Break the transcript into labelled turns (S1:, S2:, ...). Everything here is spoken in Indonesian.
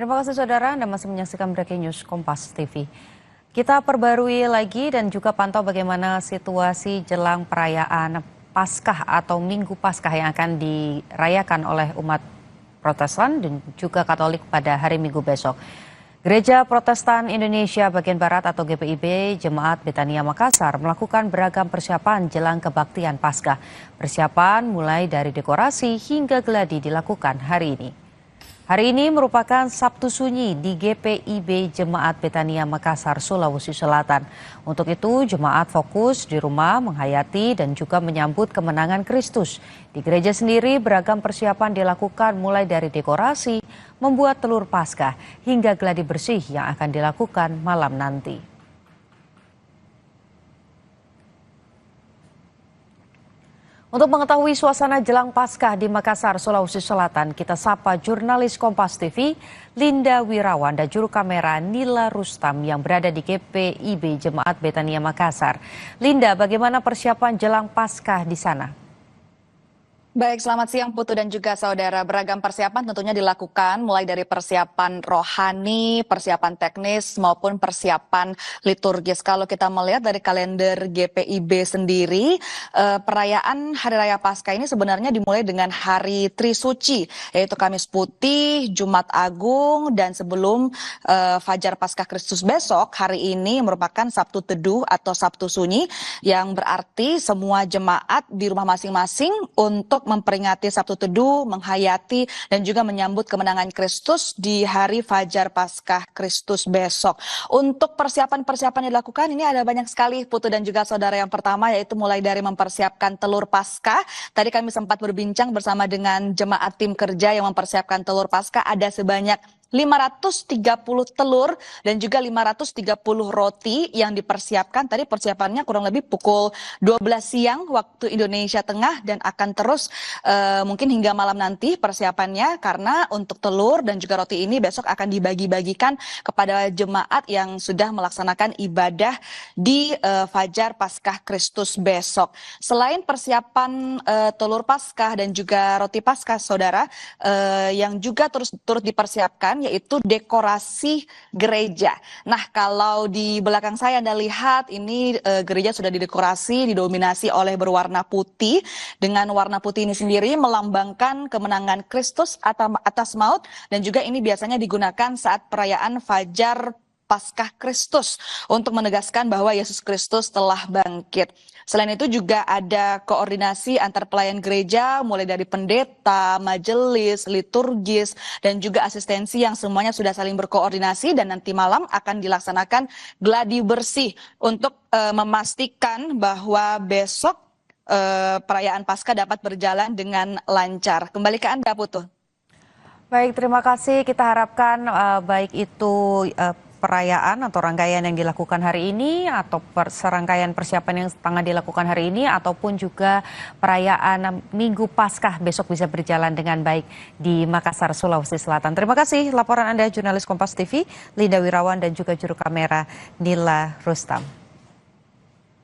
S1: Terima kasih saudara, Anda masih menyaksikan Breaking News Kompas TV. Kita perbarui lagi dan juga pantau bagaimana situasi jelang perayaan Paskah atau Minggu Paskah yang akan dirayakan oleh umat Protestan dan juga Katolik pada hari Minggu besok. Gereja Protestan Indonesia bagian Barat atau GPIB Jemaat Betania Makassar melakukan beragam persiapan jelang kebaktian Paskah. Persiapan mulai dari dekorasi hingga geladi dilakukan hari ini. Hari ini merupakan Sabtu Sunyi di GPIB Jemaat Betania Makassar, Sulawesi Selatan. Untuk itu, jemaat fokus di rumah menghayati dan juga menyambut kemenangan Kristus. Di gereja sendiri, beragam persiapan dilakukan mulai dari dekorasi, membuat telur Paskah, hingga geladi bersih yang akan dilakukan malam nanti. Untuk mengetahui suasana jelang Paskah di Makassar, Sulawesi Selatan, kita sapa jurnalis Kompas TV, Linda Wirawan dan juru kamera Nila Rustam yang berada di GPIB Jemaat Betania Makassar. Linda, bagaimana persiapan jelang Paskah di sana?
S2: Baik, selamat siang Putu dan juga saudara. Beragam persiapan tentunya dilakukan mulai dari persiapan rohani, persiapan teknis maupun persiapan liturgis. Kalau kita melihat dari kalender GPIB sendiri, perayaan Hari Raya Paskah ini sebenarnya dimulai dengan Hari Trisuci, yaitu Kamis Putih, Jumat Agung, dan sebelum Fajar Paskah Kristus besok, hari ini merupakan Sabtu Teduh atau Sabtu Sunyi, yang berarti semua jemaat di rumah masing-masing untuk memperingati Sabtu Teduh, menghayati dan juga menyambut kemenangan Kristus di hari Fajar Paskah Kristus besok. Untuk persiapan-persiapan yang dilakukan ini ada banyak sekali Putu dan juga saudara. Yang pertama yaitu mulai dari mempersiapkan telur Paskah. Tadi kami sempat berbincang bersama dengan jemaat tim kerja yang mempersiapkan telur Paskah. Ada sebanyak 530 telur dan juga 530 roti yang dipersiapkan. Tadi persiapannya kurang lebih pukul 12 siang waktu Indonesia Tengah dan akan terus mungkin hingga malam nanti persiapannya, karena untuk telur dan juga roti ini besok akan dibagi-bagikan kepada jemaat yang sudah melaksanakan ibadah di Fajar Paskah Kristus besok. Selain persiapan telur Paskah dan juga roti Paskah, saudara, yang juga turut dipersiapkan yaitu dekorasi gereja. Nah, kalau di belakang saya Anda lihat ini gereja sudah didekorasi, didominasi oleh berwarna putih. Dengan warna putih ini sendiri melambangkan kemenangan Kristus atas maut, dan juga ini biasanya digunakan saat perayaan Fajar Paskah Kristus untuk menegaskan bahwa Yesus Kristus telah bangkit. Selain itu juga ada koordinasi antar pelayan gereja mulai dari pendeta, majelis, liturgis, dan juga asistensi yang semuanya sudah saling berkoordinasi, dan nanti malam akan dilaksanakan gladi bersih untuk memastikan bahwa besok perayaan Paskah dapat berjalan dengan lancar. Kembali ke Anda, Putu.
S1: Baik, terima kasih. Kita harapkan baik itu perayaan atau rangkaian yang dilakukan hari ini atau serangkaian persiapan yang tengah dilakukan hari ini ataupun juga perayaan Minggu Paskah besok bisa berjalan dengan baik di Makassar, Sulawesi Selatan. Terima kasih laporan Anda jurnalis Kompas TV, Linda Wirawan dan juga juru kamera Nila Rustam.